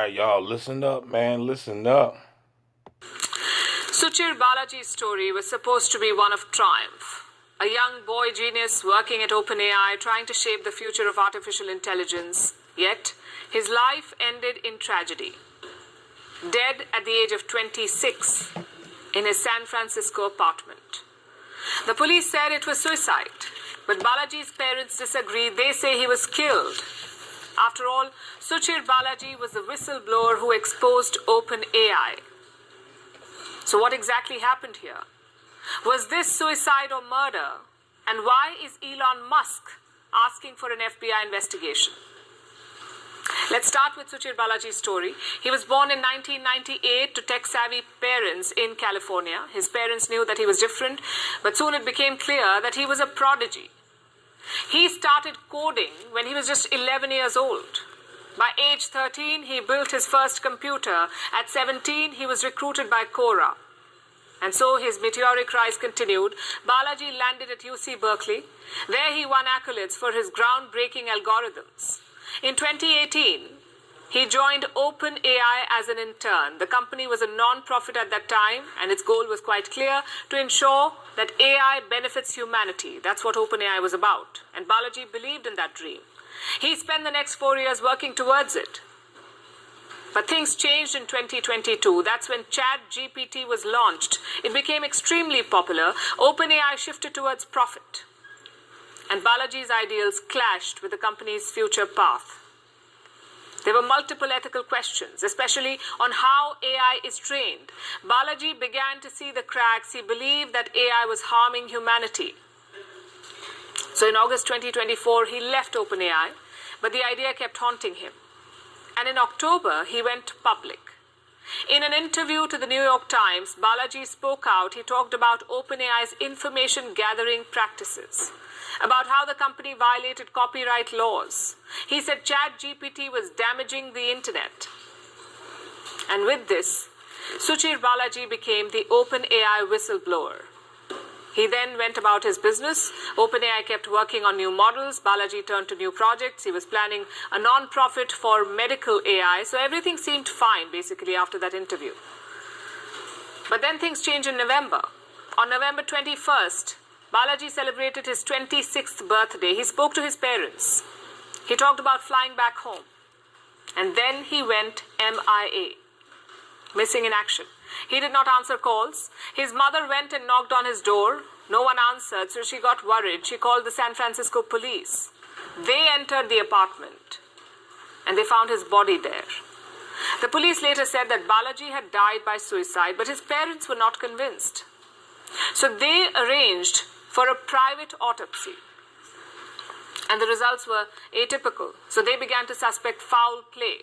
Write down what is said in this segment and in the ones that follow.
right, y'all, listen up, man, listen up. Suchir Balaji's story was supposed to be one of triumph. A young boy genius working at OpenAI trying to shape the future of artificial intelligence. Yet, his life ended in tragedy. Dead at the age of 26 in his San Francisco apartment. The police said it was suicide, but Balaji's parents disagree. They say he was killed. After all, Suchir Balaji was the whistleblower who exposed OpenAI. So what exactly happened here? Was this suicide or murder? And why is Elon Musk asking for an FBI investigation? Let's start with Suchir Balaji's story. He was born in 1998 to tech-savvy parents in California. His parents knew that he was different, but soon it became clear that he was a prodigy. He started coding when he was just 11 years old. By age 13, he built his first computer. At 17, he was recruited by Quora. And so his meteoric rise continued. Balaji landed at UC Berkeley. There he won accolades for his groundbreaking algorithms. In 2018, he joined OpenAI as an intern. The company was a non-profit at that time, and its goal was quite clear: to ensure that AI benefits humanity. That's what OpenAI was about. And Balaji believed in that dream. He spent the next 4 years working towards it. But things changed in 2022. That's when ChatGPT was launched. It became extremely popular. OpenAI shifted towards profit. And Balaji's ideals clashed with the company's future path. There were multiple ethical questions, especially on how AI is trained. Balaji began to see the cracks. He believed that AI was harming humanity. So in August 2024, he left OpenAI, but the idea kept haunting him. And in October, he went public. In an interview to the New York Times, Balaji spoke out. He talked about OpenAI's information gathering practices, about how the company violated copyright laws. He said ChatGPT was damaging the internet. And with this, Suchir Balaji became the OpenAI whistleblower. He then went about his business. OpenAI kept working on new models. Balaji turned to new projects. He was planning a non-profit for medical AI. So everything seemed fine, basically, after that interview. But then things changed in November. On November 21st, Balaji celebrated his 26th birthday. He spoke to his parents. He talked about flying back home. And then he went MIA, missing in action. He did not answer calls. His mother went and knocked on his door. No one answered, so she got worried. She called the San Francisco police. They entered the apartment, and they found his body there. The police later said that Balaji had died by suicide, but his parents were not convinced. So they arranged for a private autopsy. And the results were atypical. So they began to suspect foul play.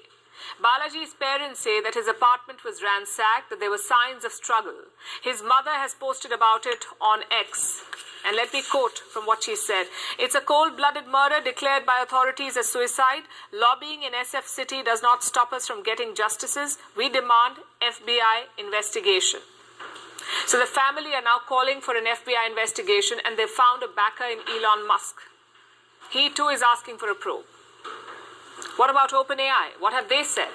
Balaji's parents say that his apartment was ransacked, that there were signs of struggle. His mother has posted about it on X. And let me quote from what she said. "It's a cold-blooded murder declared by authorities as suicide. Lobbying in SF City does not stop us from getting justices. We demand FBI investigation." So the family are now calling for an FBI investigation, and they found a backer in Elon Musk. He too is asking for a probe. What about OpenAI? What have they said?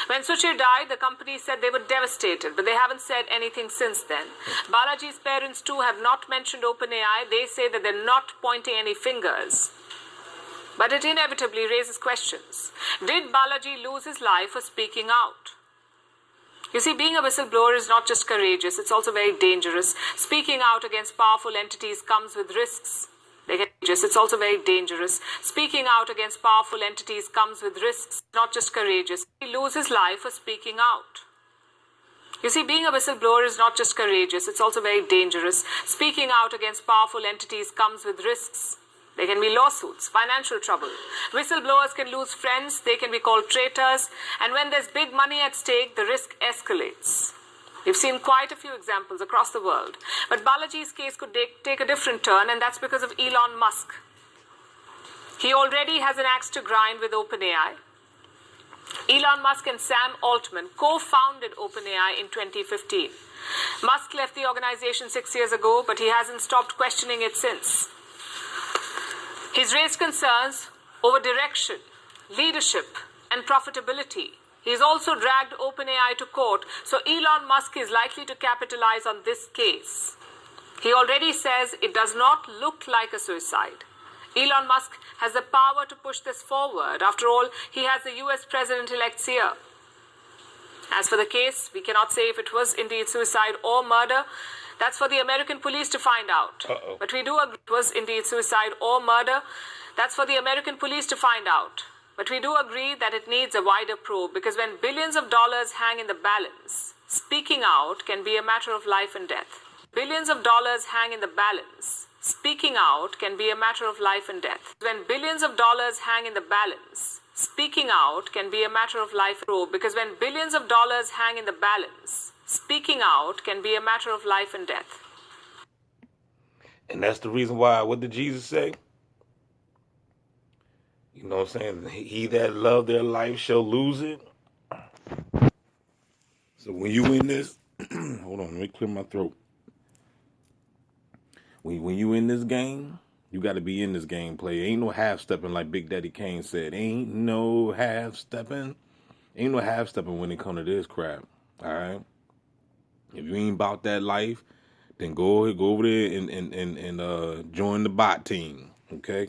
When Suchir died, the company said they were devastated, but they haven't said anything since then. Balaji's parents too have not mentioned OpenAI. They say that they're not pointing any fingers. But it inevitably raises questions. Did Balaji lose his life for speaking out? You see, being a whistleblower is not just courageous, it's also very dangerous. Speaking out against powerful entities comes with risks. It's also very dangerous. Speaking out against powerful entities comes with risks, not just courageous. He loses life for speaking out. You see, being a whistleblower is not just courageous, it's also very dangerous. Speaking out against powerful entities comes with risks. There can be lawsuits, financial trouble. Whistleblowers can lose friends, they can be called traitors, and when there's big money at stake, the risk escalates. We've seen quite a few examples across the world. But Balaji's case could take a different turn, and that's because of Elon Musk. He already has an axe to grind with OpenAI. Elon Musk and Sam Altman co-founded OpenAI in 2015. Musk left the organization 6 years ago, but he hasn't stopped questioning it since. He's raised concerns over direction, leadership, and profitability. He's also dragged OpenAI to court, so Elon Musk is likely to capitalize on this case. He already says it does not look like a suicide. Elon Musk has the power to push this forward. After all, he has the US president-elect's ear. As for the case, we cannot say if it was indeed suicide or murder. That's for the American police to find out. But we do agree it was indeed suicide or murder. That's for the American police to find out. But we do agree that it needs a wider probe, because when billions of dollars hang in the balance, speaking out can be a matter of life and death. Billions of dollars hang in the balance. Speaking out can be a matter of life and death. When billions of dollars hang in the balance, speaking out can be a matter of life and death. Because when billions of dollars hang in the balance, speaking out can be a matter of life and death. And that's the reason why, what did Jesus say? You know what I'm saying? He that love their life shall lose it. So when you in this, hold on, let me clear my throat. When you in this game, you got to be in this game play. Ain't no half-stepping like Big Daddy Kane said. Ain't no half-stepping. Ain't no half-stepping when it come to this crap. All right? If you ain't about that life, then go over there and join the bot team. Okay?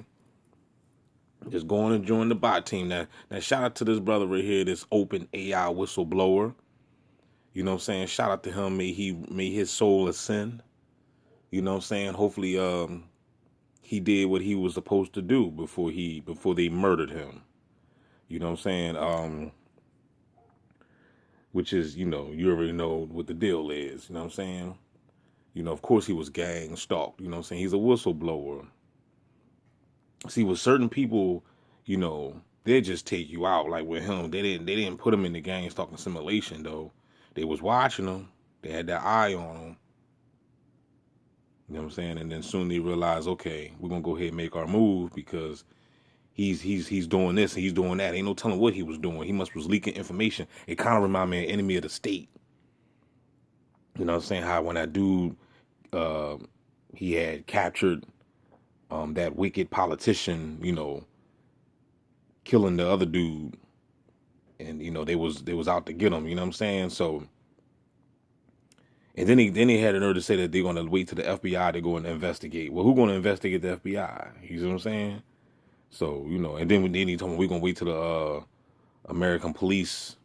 Just go on and join the bot team. Now shout out to this brother right here, this OpenAI whistleblower. You know what I'm saying? Shout out to him. May his soul ascend. You know what I'm saying? Hopefully he did what he was supposed to do before they murdered him. You know what I'm saying? Which is, you know, you already know what the deal is. You know what I'm saying? You know, of course he was gang stalked. You know what I'm saying? He's a whistleblower. See, with certain people, you know, they just take you out. Like with him, they didn't put him in the gang stalking simulation though. They was watching him. They had their eye on him. You know what I'm saying? And then soon they realize, okay, we're gonna go ahead and make our move because he's doing this and he's doing that. Ain't no telling what he was doing. He was leaking information. It kind of reminded me of Enemy of the State. You know what I'm saying? How when that dude he had captured that wicked politician, you know, killing the other dude, and you know they was out to get him. You know what I'm saying? So, and then he had the nerve to say that they're gonna wait to the FBI to go and investigate. Well, who's gonna investigate the FBI? You see what I'm saying? So you know, and then he told me we're gonna wait to the American police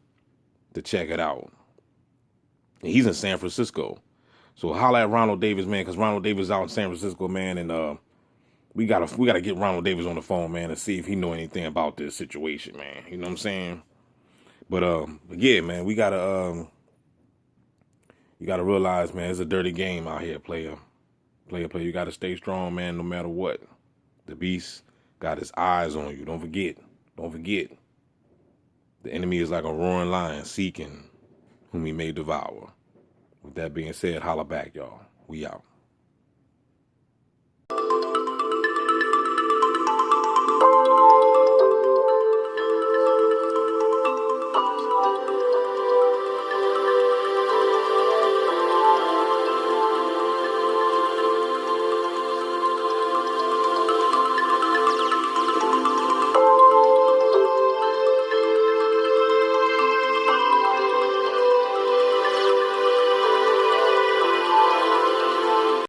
to check it out. And he's in San Francisco, so holla at Ronald Davis, man, because Ronald Davis is out in San Francisco, man, and we gotta get Ronald Davis on the phone, man, and see if he know anything about this situation, man. You know what I'm saying? But yeah, man, you gotta realize, man, it's a dirty game out here, player. You gotta stay strong, man, no matter what. The beast got his eyes on you. Don't forget. The enemy is like a roaring lion seeking whom he may devour. With that being said, holla back, y'all. We out.